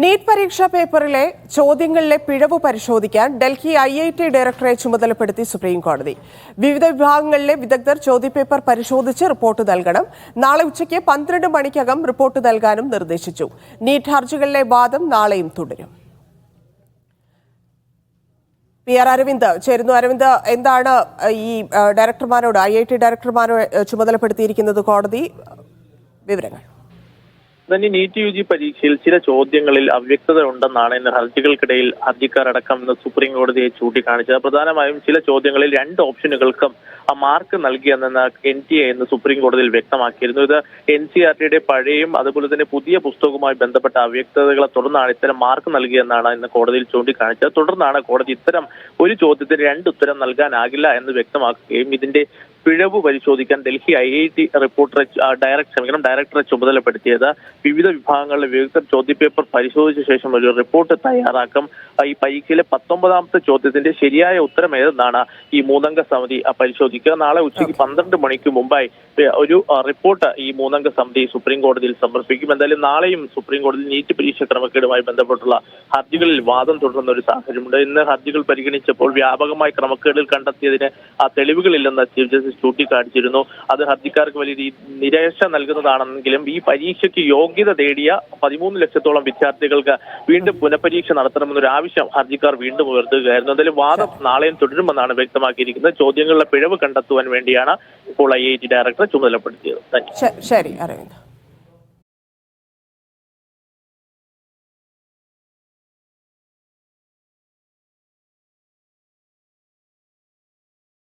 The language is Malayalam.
നീറ്റ് പരീക്ഷാ പേപ്പറിലെ ചോദ്യങ്ങളിലെ പിഴവ് പരിശോധിക്കാൻ ഡൽഹി IIT ഡയറക്ടറെ ചുമതലപ്പെടുത്തി സുപ്രീംകോടതി. വിവിധ വിഭാഗങ്ങളിലെ വിദഗ്ധർ ചോദ്യപേപ്പർ പരിശോധിച്ച് റിപ്പോർട്ട് നൽകണം. നാളെ ഉച്ചയ്ക്ക് 12 മണിക്കകം റിപ്പോർട്ട് നൽകാനും നിർദ്ദേശിച്ചു. നീറ്റ് ഹർജികളിലെ വാദം നാളെയും തുടരും. PR അരവിന്ദ് ചേരുന്നു. അരവിന്ദ്, എന്താണ് ഈ ഡയറക്ടർമാരോട് IIT ഡയറക്ടർമാരോട് ചുമതലപ്പെടുത്തിയിരിക്കുന്നത് കോടതി? വിവരങ്ങൾ. നീറ്റ് UG പരീക്ഷയിൽ ചില ചോദ്യങ്ങളിൽ അവ്യക്തത ഉണ്ടെന്നാണ് ഇന്ന് ഹർജികൾക്കിടയിൽ ഹർജിക്കാരടക്കം ഇന്ന് സുപ്രീം കോടതിയെ ചൂണ്ടിക്കാണിച്ചത്. പ്രധാനമായും ചില ചോദ്യങ്ങളിൽ 2 ഓപ്ഷനുകൾക്കും മാർക്ക് നൽകിയെന്ന് NTA എന്ന് സുപ്രീം കോടതിയിൽ വ്യക്തമാക്കിയിരുന്നു. ഇത് NCERTയുടെ പഴയും അതുപോലെ തന്നെ പുതിയ പുസ്തകവുമായി ബന്ധപ്പെട്ട അവ്യക്തതകളെ തുടർന്നാണ് ഇത്തരം മാർക്ക് നൽകിയെന്നാണ് ഇന്ന് കോടതിയിൽ ചൂണ്ടിക്കാണിച്ചത്. തുടർന്നാണ് കോടതി ഇത്തരം ഒരു ചോദ്യത്തിന് 2 ഉത്തരം നൽകാനാകില്ല എന്ന് വ്യക്തമാക്കുകയും ഇതിന്റെ പിഴവ് പരിശോധിക്കാൻ ഡൽഹി IIT ഡയറക്ടറെ ചുമതലപ്പെടുത്തിയത്. വിവിധ വിഭാഗങ്ങളിലെ വിദഗ്ധർ ചോദ്യപേപ്പർ പരിശോധിച്ച ശേഷം ഒരു റിപ്പോർട്ട് തയ്യാറാക്കും. ഈ പരീക്ഷയിലെ 19ാമത്തെ ചോദ്യത്തിന്റെ ശരിയായ ഉത്തരം ഏതെന്നാണ് ഈ 3-അംഗ സമിതി പരിശോധിക്കുക. നാളെ ഉച്ചയ്ക്ക് 12 മണിക്ക് മുമ്പായി ഒരു റിപ്പോർട്ട് ഈ 3-അംഗ സമിതി സുപ്രീം കോടതിയിൽ സമർപ്പിക്കും. എന്തായാലും നാളെയും സുപ്രീം കോടതി നീറ്റ് പരീക്ഷ ക്രമക്കേടുമായി ബന്ധപ്പെട്ടുള്ള ഹർജികളിൽ വാദം തുടരുന്ന ഒരു സാഹചര്യമുണ്ട്. ഇന്ന് ഹർജികൾ പരിഗണിച്ചപ്പോൾ വ്യാപകമായ ക്രമക്കേടുകൾ കണ്ടെത്തിയതിന് തെളിവുകളില്ലെന്ന് ചീഫ് ജസ്റ്റിസ് ചൂണ്ടിക്കാണിച്ചിരുന്നു. അത് ഹർജിക്കാർക്ക് വലിയ നിരാശ നൽകുന്നതാണെങ്കിലും ഈ പരീക്ഷയ്ക്ക് യോഗ്യത തേടിയ 13 ലക്ഷത്തോളം വിദ്യാർത്ഥികൾക്ക് വീണ്ടും പുനഃപരീക്ഷ നടത്തണമെന്നൊരു ആവശ്യം ഹർജിക്കാർ വീണ്ടും ഉയർത്തുകയായിരുന്നു. എന്തായാലും വാദം നാളെയും തുടരുമെന്നാണ് വ്യക്തമാക്കിയിരിക്കുന്നത്. ചോദ്യങ്ങളിലെ പിഴവ് കണ്ടെത്തുവാൻ വേണ്ടിയാണ് ഇപ്പോൾ IIT ഡയറക്ടറെ ചുമതലപ്പെടുത്തിയത്. ശരി അരവിന്ദ്.